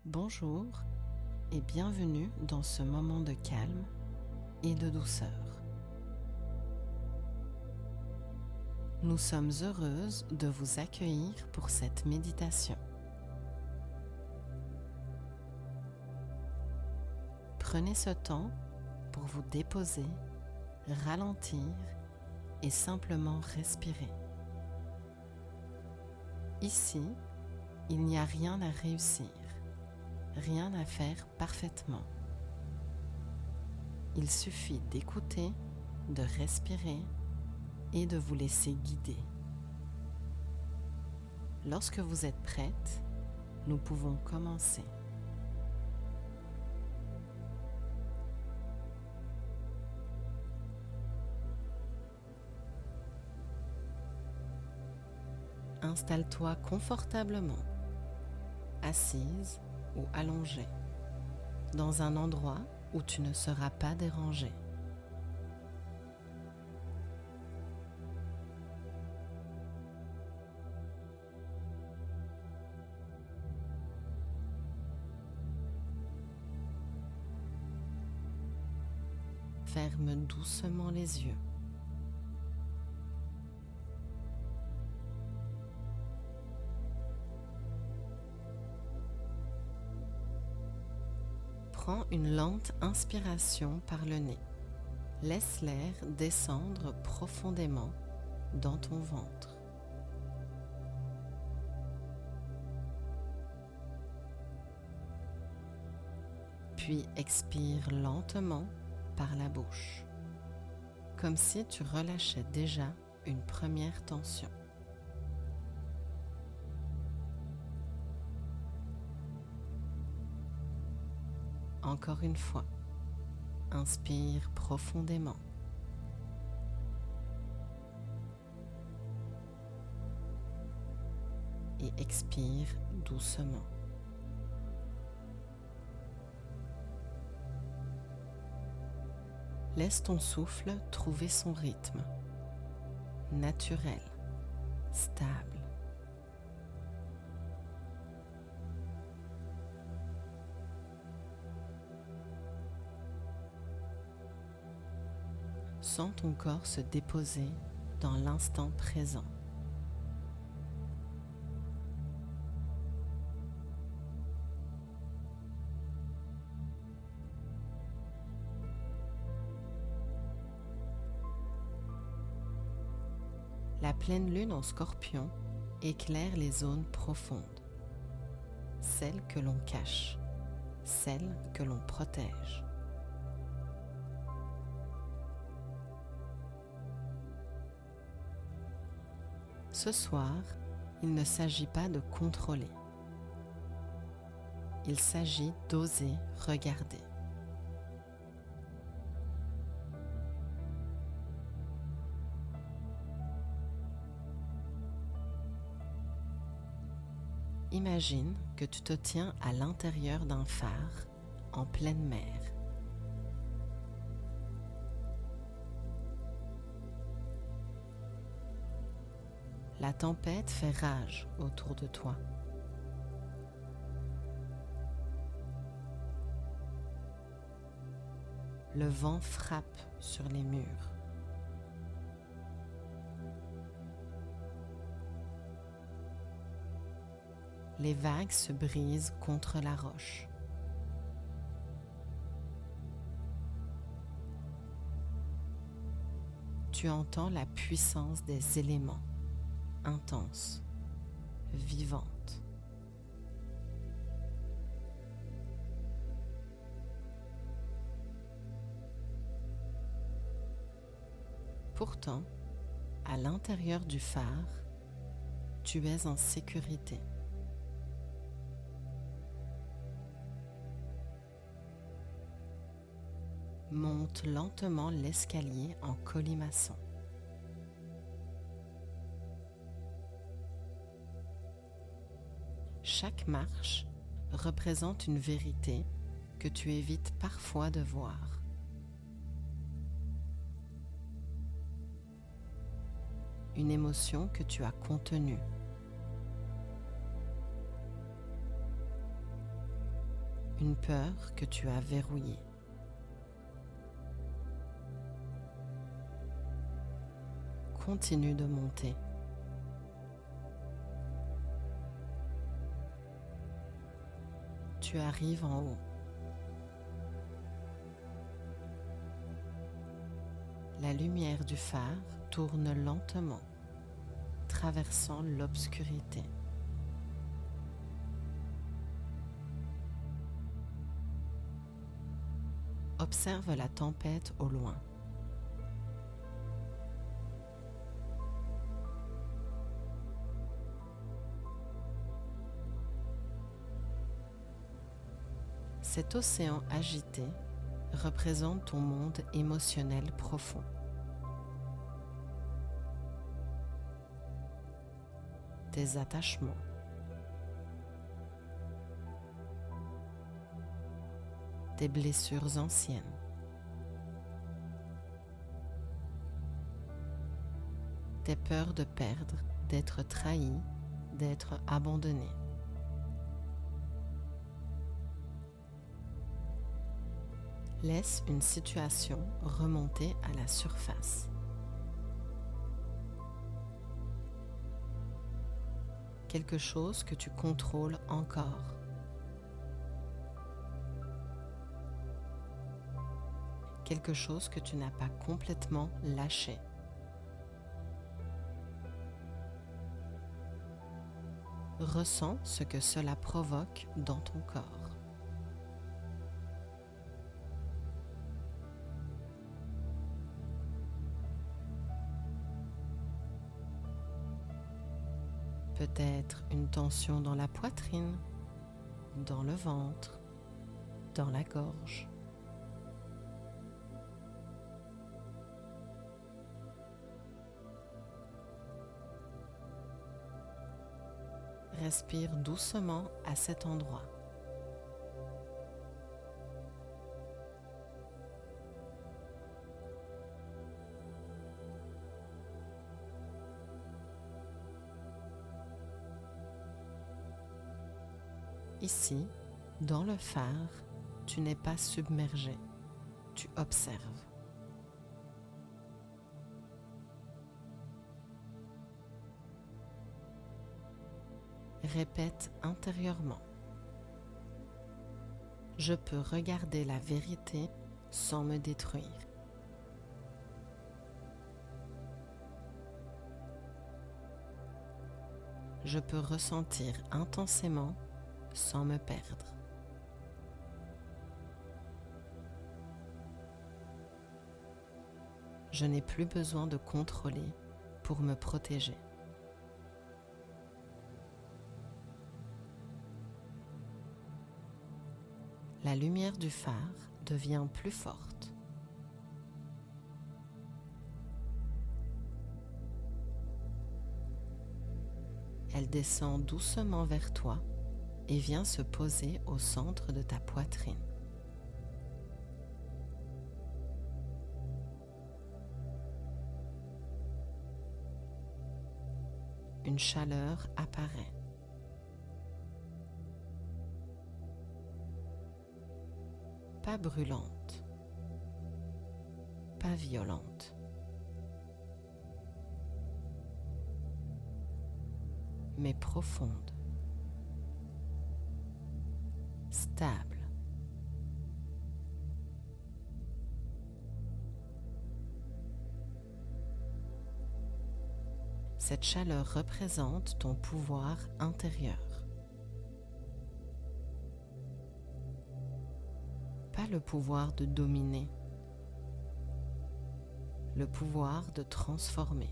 Bonjour et bienvenue dans ce moment de calme et de douceur. Nous sommes heureuses de vous accueillir pour cette méditation. Prenez ce temps pour vous déposer, ralentir et simplement respirer. Ici, il n'y a rien à réussir, rien à faire parfaitement. Il suffit d'écouter, de respirer et de vous laisser guider. Lorsque vous êtes prête, nous pouvons commencer. Installe-toi confortablement, assise ou allongée, dans un endroit où tu ne seras pas dérangé. Ferme doucement les yeux. Prends une lente inspiration par le nez. Laisse l'air descendre profondément dans ton ventre. Puis expire lentement par la bouche, comme si tu relâchais déjà une première tension. Encore une fois, inspire profondément. Et expire doucement. Laisse ton souffle trouver son rythme, naturel, stable. Sens ton corps se déposer dans l'instant présent. La pleine lune en Scorpion éclaire les zones profondes, celles que l'on cache, celles que l'on protège. Ce soir, il ne s'agit pas de contrôler. Il s'agit d'oser regarder. Imagine que tu te tiens à l'intérieur d'un phare en pleine mer. La tempête fait rage autour de toi. Le vent frappe sur les murs. Les vagues se brisent contre la roche. Tu entends la puissance des éléments, intense, vivante. Pourtant, à l'intérieur du phare, tu es en sécurité. Monte lentement l'escalier en colimaçon. Chaque marche représente une vérité que tu évites parfois de voir. Une émotion que tu as contenue. une peur que tu as verrouillée. Continue de monter. Tu arrives en haut. La lumière du phare tourne lentement, traversant l'obscurité. Observe la tempête au loin. Cet océan agité représente ton monde émotionnel profond. Tes attachements, tes blessures anciennes, tes peurs de perdre, d'être trahi, d'être abandonné. Laisse une situation remonter à la surface. Quelque chose que tu contrôles encore. Quelque chose que tu n'as pas complètement lâché. Ressens ce que cela provoque dans ton corps. Peut-être une tension dans la poitrine, dans le ventre, dans la gorge. Respire doucement à cet endroit. Ici, dans le phare, tu n'es pas submergé, tu observes. Répète intérieurement. Je peux regarder la vérité sans me détruire. Je peux ressentir intensément sans me perdre. Je n'ai plus besoin de contrôler pour me protéger. La lumière du phare devient plus forte. Elle descend doucement vers toi et vient se poser au centre de ta poitrine. Une chaleur apparaît. Pas brûlante, pas violente, mais profonde. Stable. Cette chaleur représente ton pouvoir intérieur. Pas le pouvoir de dominer, le pouvoir de transformer.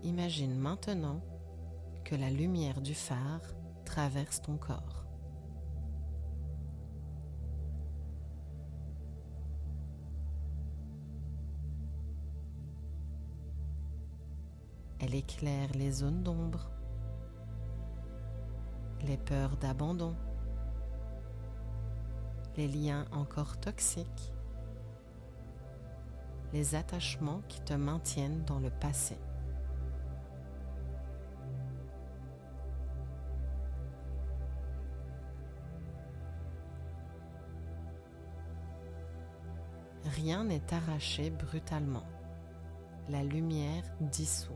Imagine maintenant que la lumière du phare traverse ton corps. Elle éclaire les zones d'ombre, les peurs d'abandon, les liens encore toxiques, les attachements qui te maintiennent dans le passé. Rien n'est arraché brutalement. La lumière dissout.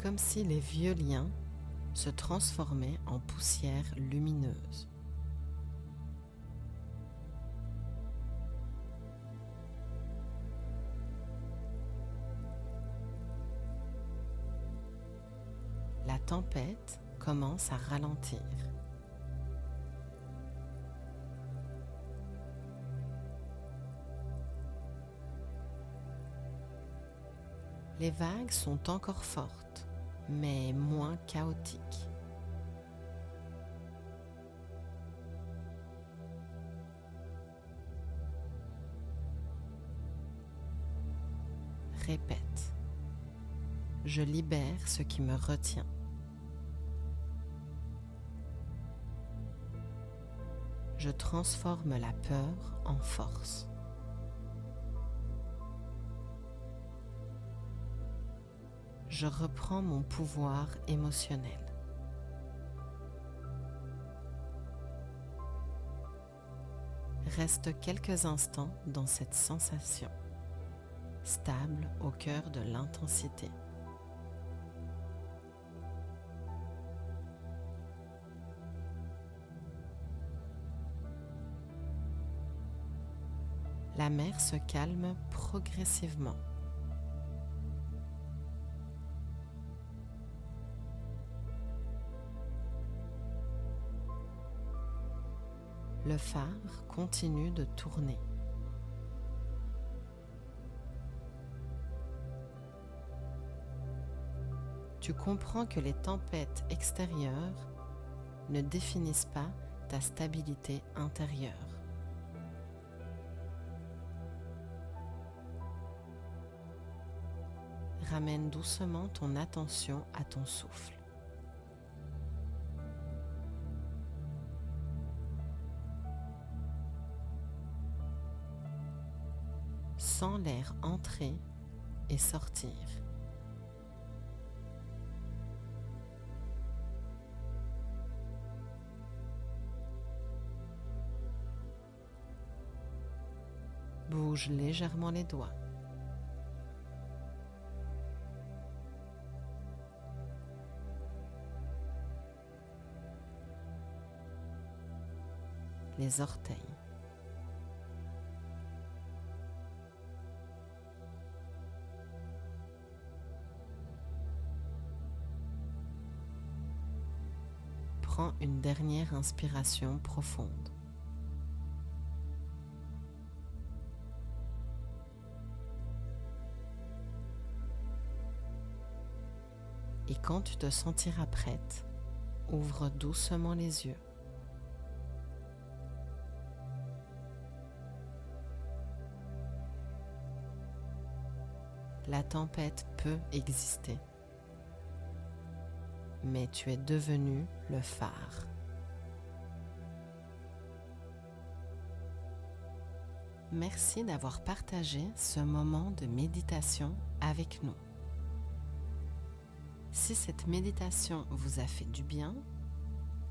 Comme si les vieux liens se transformaient en poussière lumineuse. La tempête commence à ralentir. Les vagues sont encore fortes, mais moins chaotiques. Répète. Je libère ce qui me retient. Je transforme la peur en force. Je reprends mon pouvoir émotionnel. Reste quelques instants dans cette sensation, stable au cœur de l'intensité. La mer se calme progressivement. Le phare continue de tourner. Tu comprends que les tempêtes extérieures ne définissent pas ta stabilité intérieure. Ramène doucement ton attention à ton souffle. Sens l'air entrer et sortir. Bouge légèrement les doigts. Les orteils. Prends une dernière inspiration profonde. Et quand tu te sentiras prête, ouvre doucement les yeux. La tempête peut exister, mais tu es devenu le phare. Merci d'avoir partagé ce moment de méditation avec nous. Si cette méditation vous a fait du bien,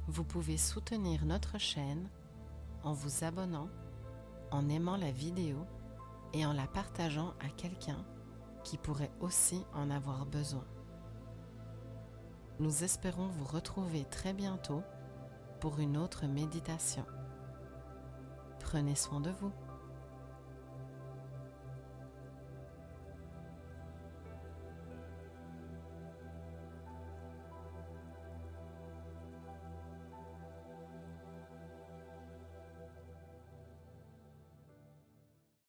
vous pouvez soutenir notre chaîne en vous abonnant, en aimant la vidéo et en la partageant à quelqu'un qui pourrait aussi en avoir besoin. Nous espérons vous retrouver très bientôt pour une autre méditation. Prenez soin de vous.